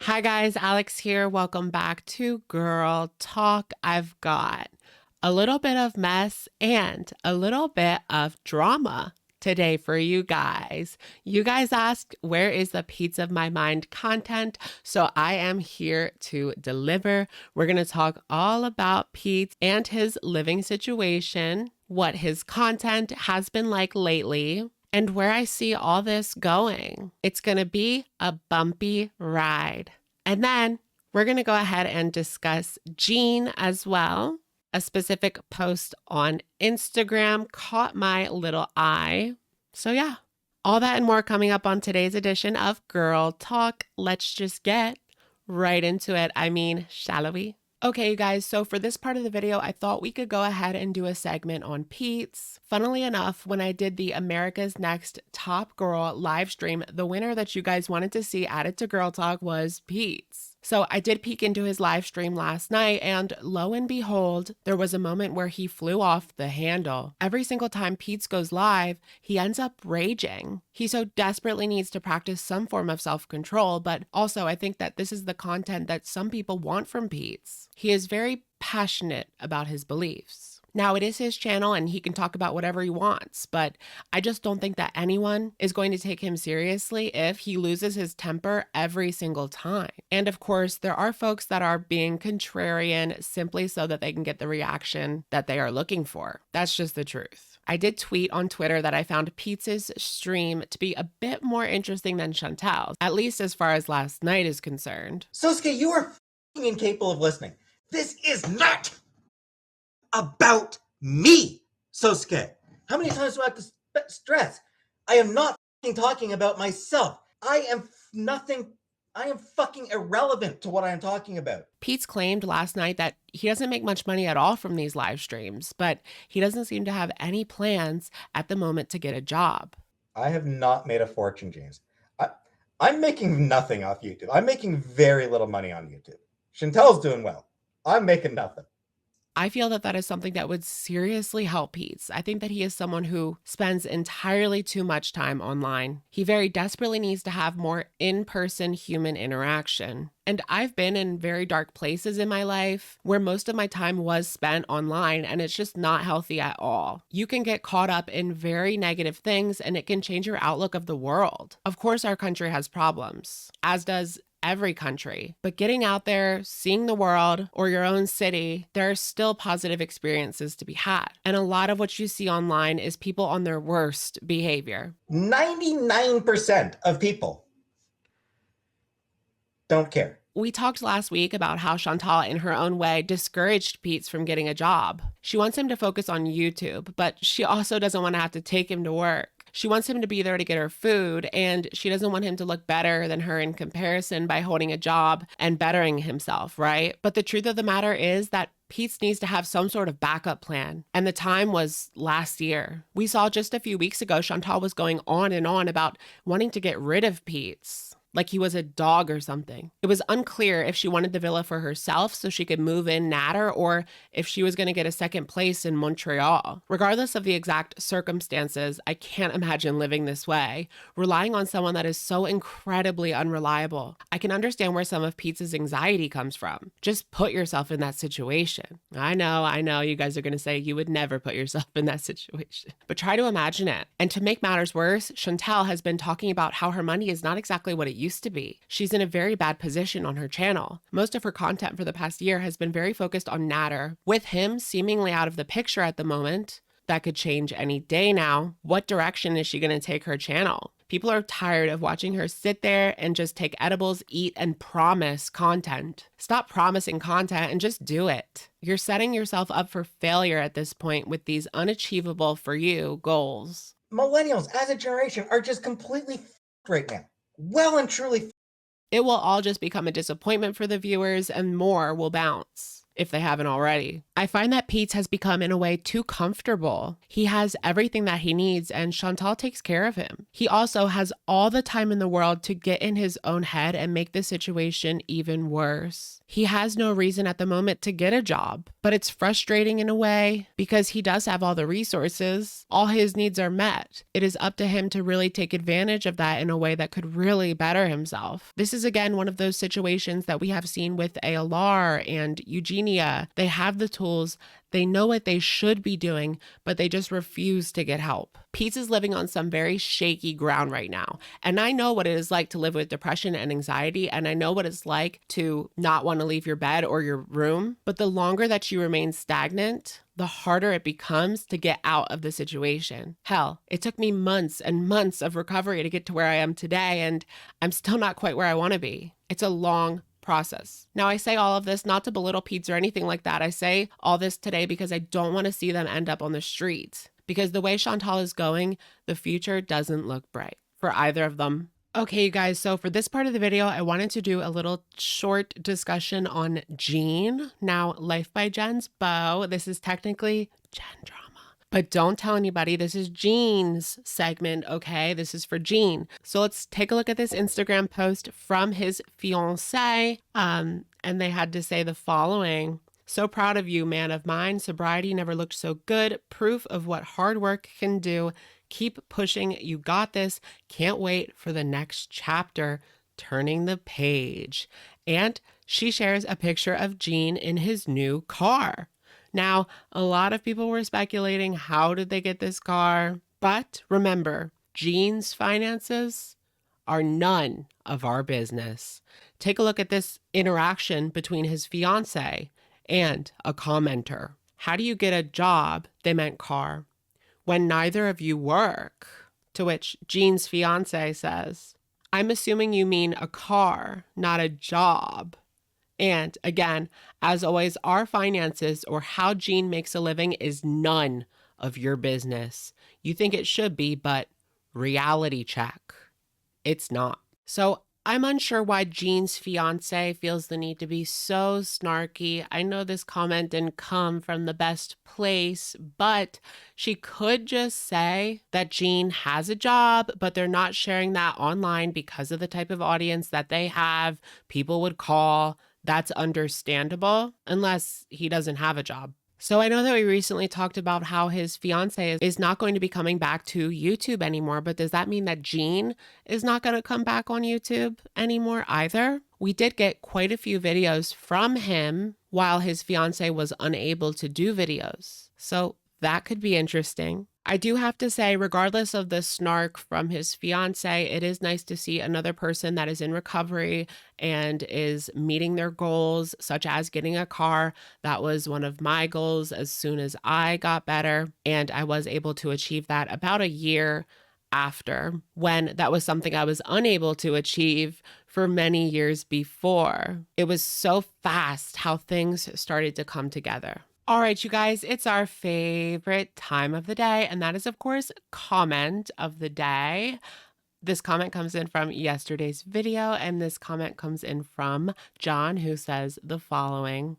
Hi guys, Alex here. Welcome back to Girl Talk. I've got a little bit of mess and a little bit of drama today for you guys. You guys asked, where is the Peetz of my mind content? So I am here to deliver. We're going to talk all about Peetz and his living situation, what his content has been like lately, and where I see all this going. It's going to be a bumpy ride. And then we're going to go ahead and discuss Jean as well. A specific post on Instagram caught my little eye. So yeah, all that and more coming up on today's edition of Girl Talk. Let's just get right into it. Shall we? Okay, you guys, so for this part of the video, I thought we could go ahead and do a segment on Peetz. Funnily enough, when I did the America's Next Top Girl live stream, the winner that you guys wanted to see added to Girl Talk was Peetz. So I did peek into his live stream last night, and lo and behold, there was a moment where he flew off the handle. Every single time Peetz goes live, he ends up raging. He so desperately needs to practice some form of self-control, but also I think that this is the content that some people want from Peetz. He is very passionate about his beliefs. Now, it is his channel and he can talk about whatever he wants, but I just don't think that anyone is going to take him seriously if he loses his temper every single time. And of course, there are folks that are being contrarian simply so that they can get the reaction that they are looking for. That's just the truth. I did tweet on Twitter that I found Peetz's stream to be a bit more interesting than Chantal's, at least as far as last night is concerned. Sosuke, you are f***ing incapable of listening. This is not about me, Sosuke. How many times do I have to stress? I am not f***ing talking about myself. I am fucking irrelevant to what I am talking about. Peetz claimed last night that he doesn't make much money at all from these live streams, but he doesn't seem to have any plans at the moment to get a job. I have not made a fortune, James. I'm making nothing off YouTube. I'm making very little money on YouTube. Chantel's doing well. I'm making nothing. I feel that that is something that would seriously help Peetz. I think that he is someone who spends entirely too much time online. He very desperately needs to have more in-person human interaction. And I've been in very dark places in my life where most of my time was spent online, and it's just not healthy at all. You can get caught up in very negative things and it can change your outlook of the world. Of course, our country has problems, as does every country, but getting out there, seeing the world or your own city, there are still positive experiences to be had. And a lot of what you see online is people on their worst behavior. 99% of people don't care. We talked last week about how Chantal, in her own way, discouraged Peetz from getting a job. She wants him to focus on YouTube, but she also doesn't want to have to take him to work. She wants him to be there to get her food, and she doesn't want him to look better than her in comparison by holding a job and bettering himself, right? But the truth of the matter is that Peetz needs to have some sort of backup plan. And the time was last year. We saw just a few weeks ago, Chantal was going on and on about wanting to get rid of Peetz, like he was a dog or something. It was unclear if she wanted the villa for herself so she could move in Natter, or if she was going to get a second place in Montreal. Regardless of the exact circumstances, I can't imagine living this way, relying on someone that is so incredibly unreliable. I can understand where some of Peetz's anxiety comes from. Just put yourself in that situation. I know, you guys are going to say you would never put yourself in that situation, but try to imagine it. And to make matters worse, Chantal has been talking about how her money is not exactly what it used to be. She's in a very bad position on her channel. Most of her content for the past year has been very focused on Natter. With him seemingly out of the picture at the moment, that could change any day now. What direction is she going to take her channel? People are tired of watching her sit there and just take edibles, eat, and promise content. Stop promising content and just do it. You're setting yourself up for failure at this point with these unachievable for you goals. Millennials as a generation are just completely f***ed right now. Well and truly. It will all just become a disappointment for the viewers and more will bounce. if they haven't already. I find that Peetz has become, in a way, too comfortable. He has everything that he needs, and Chantal takes care of him. He also has all the time in the world to get in his own head and make the situation even worse. He has no reason at the moment to get a job, but it's frustrating in a way because he does have all the resources. All his needs are met. It is up to him to really take advantage of that in a way that could really better himself. This is, again, one of those situations that we have seen with ALR and Eugenia. They have the tools, they know what they should be doing, but they just refuse to get help. Peetz is living on some very shaky ground right now. And I know what it is like to live with depression and anxiety, and I know what it's like to not want to leave your bed or your room. But the longer that you remain stagnant, the harder it becomes to get out of the situation. Hell, it took me months and months of recovery to get to where I am today, and I'm still not quite where I want to be. It's a long process. Now, I say all of this not to belittle Peetz or anything like that. I say all this today because I don't want to see them end up on the streets. Because the way Chantal is going, the future doesn't look bright for either of them. Okay, you guys, so for this part of the video, I wanted to do a little short discussion on Jean. Now, Life by Jen's Bow. This is technically Jen drama. But don't tell anybody, this is Jean's segment, okay? This is for Jean. So let's take a look at this Instagram post from his fiancée. And they had to say the following. So proud of you, man of mine. Sobriety never looked so good. Proof of what hard work can do. Keep pushing. You got this. Can't wait for the next chapter. Turning the page. And she shares a picture of Jean in his new car. Now, a lot of people were speculating, how did they get this car? But remember, Jean's finances are none of our business. Take a look at this interaction between his fiance and a commenter. How do you get a job, they meant car, when neither of you work? To which Jean's fiance says, I'm assuming you mean a car, not a job. And again, as always, our finances or how Jean makes a living is none of your business. You think it should be, but reality check, it's not. So I'm unsure why Jean's fiance feels the need to be so snarky. I know this comment didn't come from the best place, but she could just say that Jean has a job, but they're not sharing that online because of the type of audience that they have. People would call. That's understandable, unless he doesn't have a job. So I know that we recently talked about how his fiance is not going to be coming back to YouTube anymore, but does that mean that Jean is not going to come back on YouTube anymore either? We did get quite a few videos from him while his fiance was unable to do videos. So that could be interesting. I do have to say, regardless of the snark from his fiance, it is nice to see another person that is in recovery and is meeting their goals, such as getting a car. That was one of my goals as soon as I got better, and I was able to achieve that about a year after, when that was something I was unable to achieve for many years before. It was so fast how things started to come together. All right, you guys, it's our favorite time of the day, and that is, of course, comment of the day. This comment comes in from yesterday's video, and this comment comes in from John, who says the following.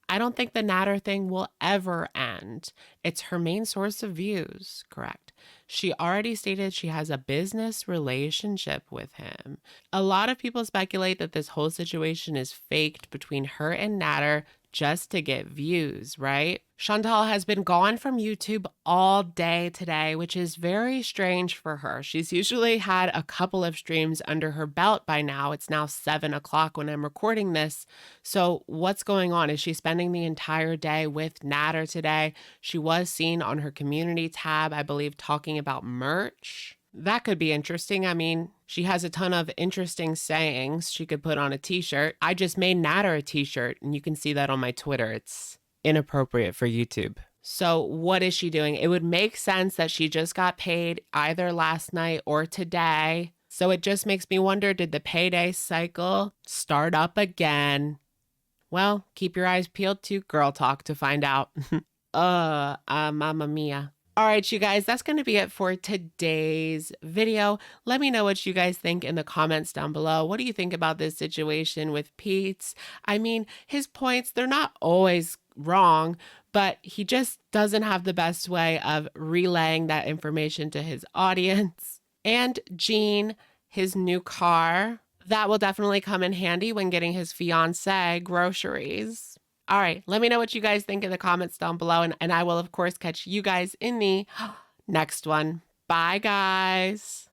I don't think the Natter thing will ever end. It's her main source of views, correct? She already stated she has a business relationship with him. A lot of people speculate that this whole situation is faked between her and Natter just to get views, right? Chantal has been gone from YouTube all day today, which is very strange for her. She's usually had a couple of streams under her belt by now. It's now 7 o'clock when I'm recording this. So what's going on? Is she spending the entire day with Natter today? She was seen on her community tab, I believe, talking about merch. That could be interesting. I mean, she has a ton of interesting sayings she could put on a t-shirt. I just made Natter a t-shirt, and you can see that on my Twitter. It's inappropriate for YouTube. So what is she doing? It would make sense that she just got paid either last night or today. So it just makes me wonder, did the payday cycle start up again? Well, keep your eyes peeled to Girl Talk to find out. Mamma mia. All right, you guys, that's going to be it for today's video. Let me know what you guys think in the comments down below. What do you think about this situation with Peetz? I mean, his points, they're not always wrong, but he just doesn't have the best way of relaying that information to his audience. And Gene, his new car, that will definitely come in handy when getting his fiance groceries. All right, let me know what you guys think in the comments down below, and I will, of course, catch you guys in the next one. Bye, guys.